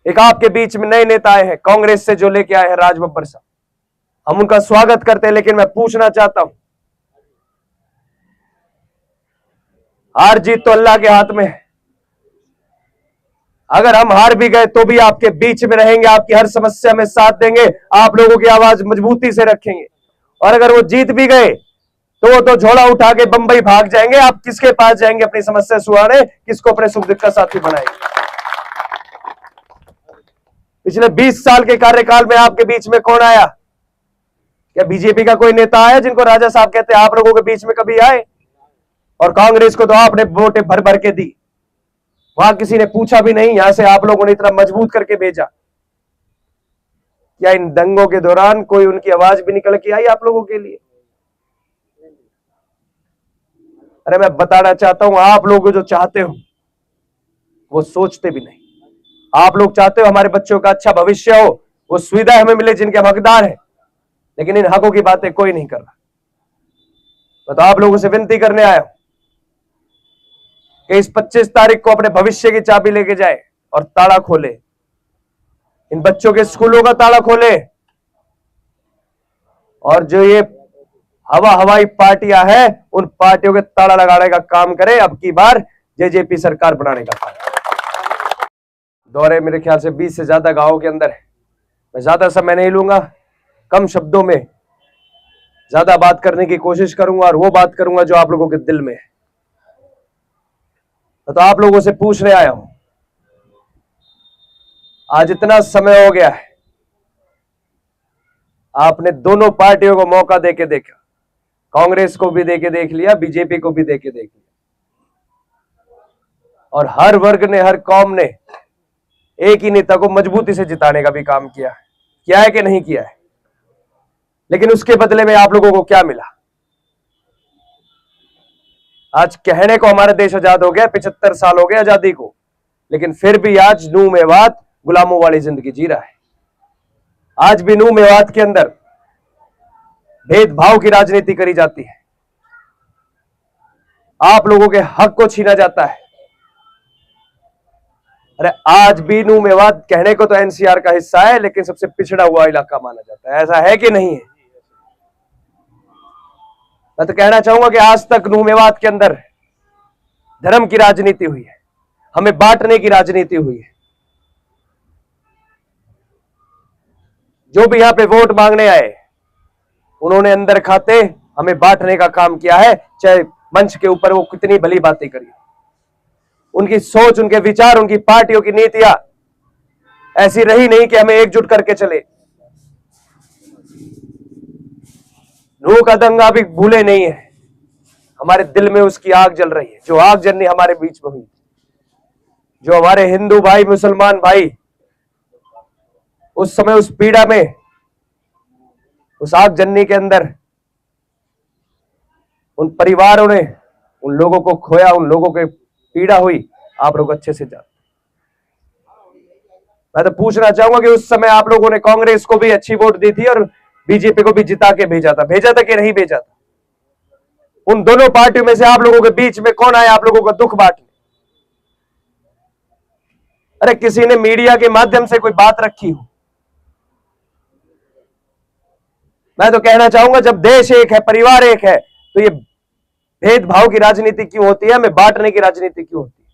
एक आपके बीच में नए नेता आए हैं कांग्रेस से, जो लेके आए हैं राज बब्बर साहब, हम उनका स्वागत करते हैं। लेकिन मैं पूछना चाहता हूं, हार जीत तो अल्लाह के हाथ में है। अगर हम हार भी गए तो भी आपके बीच में रहेंगे, आपकी हर समस्या में साथ देंगे, आप लोगों की आवाज मजबूती से रखेंगे। और अगर वो जीत भी गए तो वो तो झोला उठा के बंबई भाग जाएंगे। आप किसके पास जाएंगे अपनी समस्या सुनाने, किसको अपने सुख दुख का साथी बनाएंगे? पिछले 20 साल के कार्यकाल में आपके बीच में कौन आया? क्या बीजेपी का कोई नेता आया जिनको राजा साहब कहते हैं? आप लोगों के बीच में कभी आए? और कांग्रेस को तो आपने वोटें भर भर के दी, वहां किसी ने पूछा भी नहीं। यहां से आप लोगों ने इतना मजबूत करके भेजा। क्या इन दंगों के दौरान कोई उनकी आवाज भी निकल के आई आप लोगों के लिए? अरे मैं बताना चाहता हूं, आप लोग जो चाहते हो वो सोचते भी नहीं। आप लोग चाहते हो हमारे बच्चों का अच्छा भविष्य हो, वो सुविधा हमें मिले जिनके हम हकदार हैं, लेकिन इन हकों की बातें कोई नहीं कर रहा। मैं तो आप लोगों से विनती करने आया हूं कि इस 25 तारीख को अपने भविष्य की चाबी लेके जाए और ताला खोले, इन बच्चों के स्कूलों का ताला खोले। और जो ये हवाई पार्टियां हैं, उन पार्टियों के ताला लगाने का काम करे। अब की बार जेजेपी सरकार बनाने का काम। दौरे मेरे ख्याल से 20 से ज्यादा गांवों के अंदर है। मैं ज्यादा समय नहीं लूंगा, कम शब्दों में ज्यादा बात करने की कोशिश करूंगा और वो बात करूंगा जो आप लोगों के दिल में है। तो आप लोगों से पूछने आया हूं, आज इतना समय हो गया है, आपने दोनों पार्टियों को मौका देके देखा, कांग्रेस को भी देके देख लिया, बीजेपी को भी देके देख लिया, और हर वर्ग ने, हर कौम ने एक ही नेता को मजबूती से जिताने का भी काम किया है कि नहीं किया है? लेकिन उसके बदले में आप लोगों को क्या मिला? आज कहने को हमारा देश आजाद हो गया, 75 साल हो गए आजादी को, लेकिन फिर भी आज नूह मेवात गुलामों वाली जिंदगी जी रहा है। आज भी नूह मेवात के अंदर भेदभाव की राजनीति करी जाती है, आप लोगों के हक को छीना जाता है। अरे आज भी नूह मेवात कहने को तो एनसीआर का हिस्सा है, लेकिन सबसे पिछड़ा हुआ इलाका माना जाता है। ऐसा है कि नहीं है? मैं तो कहना चाहूंगा कि आज तक नूह मेवात के अंदर धर्म की राजनीति हुई है, हमें बांटने की राजनीति हुई है। जो भी यहां पे वोट मांगने आए, उन्होंने अंदर खाते हमें बांटने का काम किया है, चाहे मंच के ऊपर वो कितनी भली बातें करी। उनकी सोच, उनके विचार, उनकी पार्टियों की नीतियां ऐसी रही नहीं कि हमें एकजुट करके चले। नूह का दंगा भी भूले नहीं है, हमारे दिल में उसकी आग जल रही है, जो आग जलनी हमारे बीच में हुई, जो हमारे हिंदू भाई, मुसलमान भाई उस समय उस पीड़ा में, उस आग जलनी के अंदर उन परिवारों ने उन लोगों को खोया, उन लोगों के पीड़ा हुई, आप लोग अच्छे से जानते। मैं तो पूछना चाहूंगा कि उस समय आप लोगों ने कांग्रेस को भी अच्छी वोट दी थी और बीजेपी को भी जिता के भेजा था कि नहीं भेजा था? उन दोनों पार्टियों में से आप लोगों के बीच में कौन आया आप लोगों का दुख बांटने? अरे किसी ने मीडिया के माध्यम से कोई बात रखी हो? मैं तो कहना चाहूंगा, जब देश एक है, परिवार एक है, तो ये भेदभाव की राजनीति क्यों होती है? हमें बांटने की राजनीति क्यों होती है?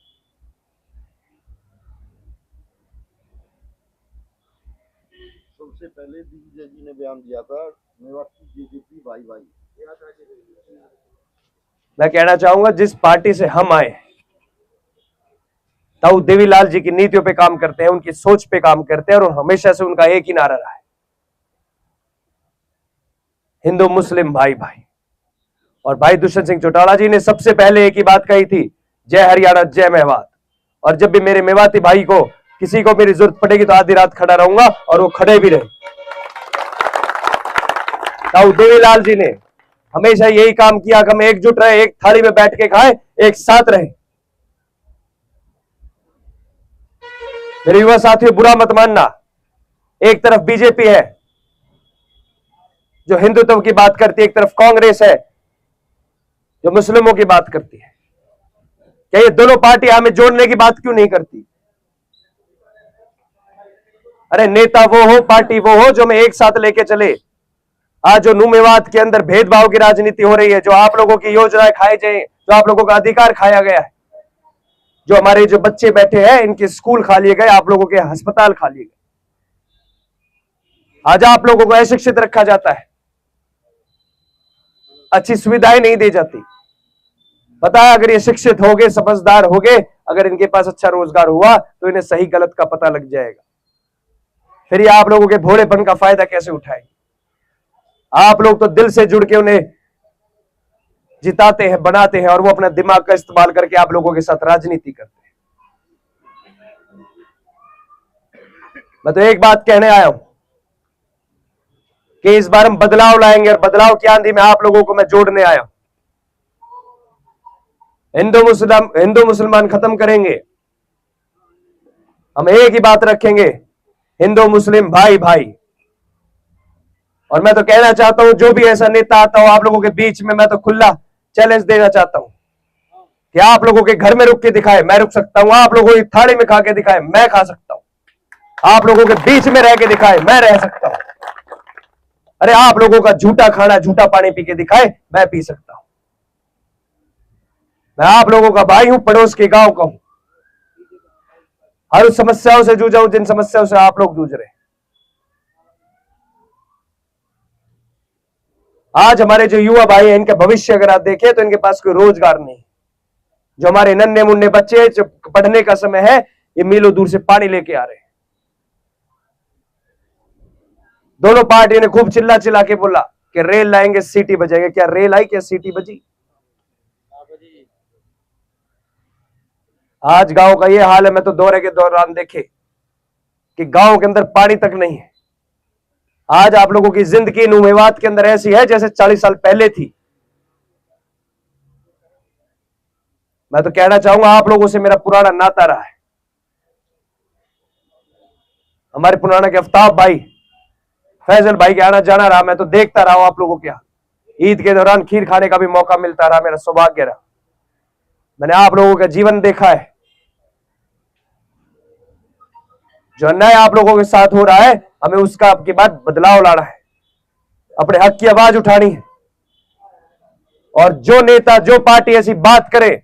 सबसे पहले दिग्विजय जी ने बयान दिया था, मेवात की जेजेपी भाई भाई। मैं कहना चाहूंगा, जिस पार्टी से हम आए, ताऊ देवीलाल जी की नीतियों पे काम करते हैं, उनकी सोच पे काम करते हैं, और हमेशा से उनका एक ही नारा रहा है, हिंदू मुस्लिम भाई भाई। और भाई दुष्यंत सिंह चौटाला जी ने सबसे पहले एक ही बात कही थी, जय हरियाणा जय मेवात। और जब भी मेरे मेवाती भाई को, किसी को मेरी जरूरत पड़ेगी तो आधी रात खड़ा रहूंगा, और वो खड़े भी रहे। ताऊ देवीलाल जी ने हमेशा यही काम किया कि हम एकजुट रहे, एक थाली में बैठ के खाएं, एक साथ रहे। मेरे युवा साथियों, बुरा मत मानना, एक तरफ बीजेपी है जो हिंदुत्व की बात करती है, एक तरफ कांग्रेस है जो मुस्लिमों की बात करती है। क्या ये दोनों पार्टी हमें जोड़ने की बात क्यों नहीं करती? अरे नेता वो हो, पार्टी वो हो जो हमें एक साथ लेके चले। आज जो नुमेवाद के अंदर भेदभाव की राजनीति हो रही है, जो आप लोगों की योजनाएं खाई जाए, जो आप लोगों का अधिकार खाया गया है, जो हमारे जो बच्चे बैठे हैं इनके स्कूल खा लिए गए, आप लोगों के अस्पताल खा लिए गए। आज आप लोगों को अशिक्षित रखा जाता है, अच्छी सुविधाएं नहीं दी जाती। पता है अगर ये शिक्षित हो गए, समझदार हो गए, अगर इनके पास अच्छा रोजगार हुआ तो इन्हें सही गलत का पता लग जाएगा। फिर ये आप लोगों के भोलेपन का फायदा कैसे उठाएंगे? आप लोग तो दिल से जुड़ के उन्हें जिताते हैं, बनाते हैं, और वो अपना दिमाग का इस्तेमाल करके आप लोगों के साथ राजनीति करते हैं। मैं तो एक बात कहने आया हूं कि इस बार हम बदलाव लाएंगे, और बदलाव की आंधी में आप लोगों को मैं जोड़ने आया हूं। हिंदू मुसलमान खत्म करेंगे, हम एक ही बात रखेंगे, हिंदू मुस्लिम भाई भाई। और मैं तो कहना चाहता हूं जो भी ऐसा नेता आता हो आप लोगों के बीच में, मैं तो खुला चैलेंज देना चाहता हूं कि आप लोगों के घर में रुक के दिखाए, मैं रुक सकता हूं। आप लोगों की थाली में खा के दिखाए, मैं खा सकता हूं। आप लोगों के बीच में रह के दिखाए, मैं रह सकता हूं। अरे आप लोगों का झूठा खाना, झूठा पानी पी के दिखाए, मैं पी सकता हूं। मैं आप लोगों का भाई हूं, पड़ोस के गांव का हूं। हर उस समस्याओं से जूझा हूं जिन समस्याओं से आप लोग जूझ रहे हैं। आज हमारे जो युवा भाई हैं, इनका भविष्य अगर आप देखें तो इनके पास कोई रोजगार नहीं। जो हमारे नन्हे मुन्ने बच्चे, जो पढ़ने का समय है, ये मीलों दूर से पानी लेके आ रहे हैं। दोनों पार्टियों ने खूब चिल्ला चिल्ला के बोला कि रेल लाएंगे, सीटी बजाएंगे। क्या रेल आई? क्या सीटी बजी? आज गांव का ये हाल है। मैं तो दौरे के दौरान देखे कि गांव के अंदर पानी तक नहीं है। आज आप लोगों की जिंदगी नुमेवात के अंदर ऐसी है जैसे 40 साल पहले थी। मैं तो कहना चाहूंगा आप लोगों से मेरा पुराना नाता रहा है। हमारे पुराना के आफ्ताब भाई, फैजल भाई के आना जाना रहा। मैं तो देखता रहा हूं आप लोगों के यहां। ईद के दौरान खीर खाने का भी मौका मिलता रहा, मेरा सौभाग्य रहा। मैंने आप लोगों का जीवन देखा है। जो अन्याय आप लोगों के साथ हो रहा है, हमें उसका आपके बाद बदलाव लाना है, अपने हक की आवाज उठानी है। और जो नेता, जो पार्टी ऐसी बात करे,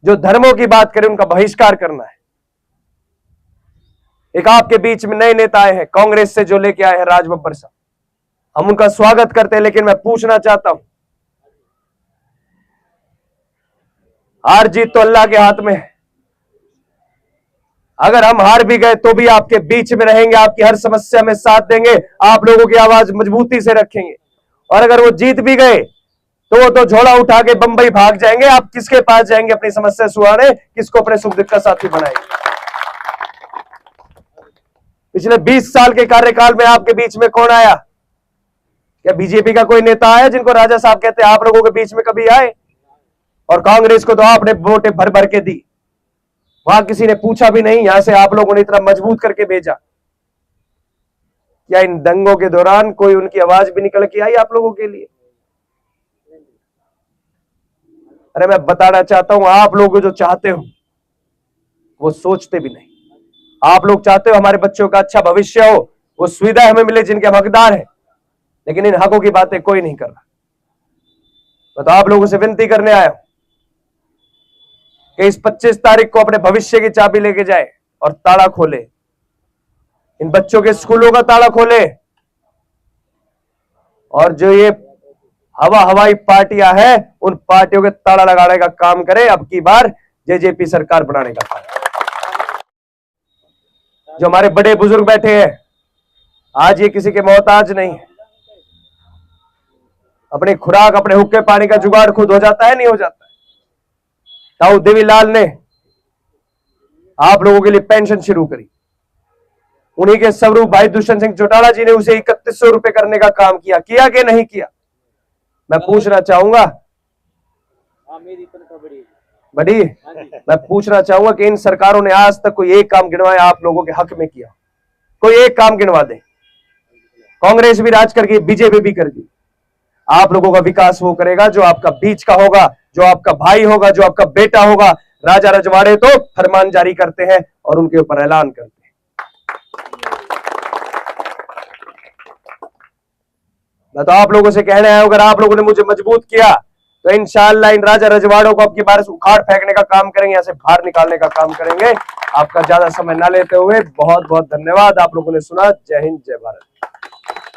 जो धर्मों की बात करे, उनका बहिष्कार करना है। एक आपके बीच में नए नेता आए हैं कांग्रेस से, जो लेके आए हैं राज बब्बर साहब, हम उनका स्वागत करते हैं। लेकिन मैं पूछना चाहता हूं, हार जीत तो अल्लाह के हाथ में है। अगर हम हार भी गए तो भी आपके बीच में रहेंगे, आपकी हर समस्या में साथ देंगे, आप लोगों की आवाज मजबूती से रखेंगे। और अगर वो जीत भी गए तो वो तो झोला उठा के बंबई भाग जाएंगे। आप किसके पास जाएंगे अपनी समस्या सुनाने? किसको अपने सुख दुख का साथी बनाएंगे? पिछले 20 साल के कार्यकाल में आपके बीच में कौन आया? क्या बीजेपी का कोई नेता आया जिनको राजा साहब कहते हैं? आप लोगों के बीच में कभी आए? और कांग्रेस को तो आपने वोटें भर भर के दी, वहां किसी ने पूछा भी नहीं। यहां से आप लोगों ने इतना मजबूत करके भेजा। क्या इन दंगों के दौरान कोई उनकी आवाज भी निकल के आई आप लोगों के लिए? अरे मैं बताना चाहता हूं, आप लोग जो चाहते हो वो सोचते भी नहीं। आप लोग चाहते हो हमारे बच्चों का अच्छा भविष्य हो, वो सुविधा हमें मिले जिनके हम हकदार हैं, लेकिन इन हकों की बातें कोई नहीं कर रहा। मैं तो आप लोगों से विनती करने आया हूं कि इस 25 तारीख को अपने भविष्य की चाबी लेके जाए और ताला खोले। इन बच्चों के स्कूलों का ताला खोले। और जो ये हवाई पार्टियां हैं, उन पार्टियों के ताला लगाने का काम करें। अब की बार जेजेपी सरकार बनाने का काम। जो हमारे बड़े बुजुर्ग बैठे हैं, आज ये किसी के मोहताज नहीं है। अपनी खुराक, अपने हुक्के पानी का जुगाड़ खुद हो जाता है, नहीं हो जाता है? ताऊ देवीलाल ने आप लोगों के लिए पेंशन शुरू करी। उन्हीं के स्वरूप भाई दुष्यंत सिंह चौटाला जी ने उसे 3100 रुपए करने का काम किया कि नहीं किया? मैं पूछना चाहूंगा, बड़ी मैं पूछना चाहूंगा कि इन सरकारों ने आज तक कोई एक काम गिनवाया आप लोगों के हक में किया? कोई एक काम गिनवा दे। कांग्रेस भी राज कर गई, बीजेपी भी कर गई। आप लोगों का विकास वो करेगा जो आपका बीच का होगा, जो आपका भाई होगा, जो आपका बेटा होगा। राजा रजवाड़े तो फरमान जारी करते हैं और उनके ऊपर ऐलान करते हैं। मैं तो आप लोगों से कहने आया हूं, अगर आप लोगों ने मुझे मजबूत किया तो इंशाअल्लाह इन राजा रजवाड़ों को आपकी बार उखाड़ फेंकने का काम करेंगे, यहाँ से बाहर निकालने का काम करेंगे। आपका ज्यादा समय ना लेते हुए बहुत बहुत धन्यवाद। आप लोगों ने सुना। जय हिंद, जय भारत।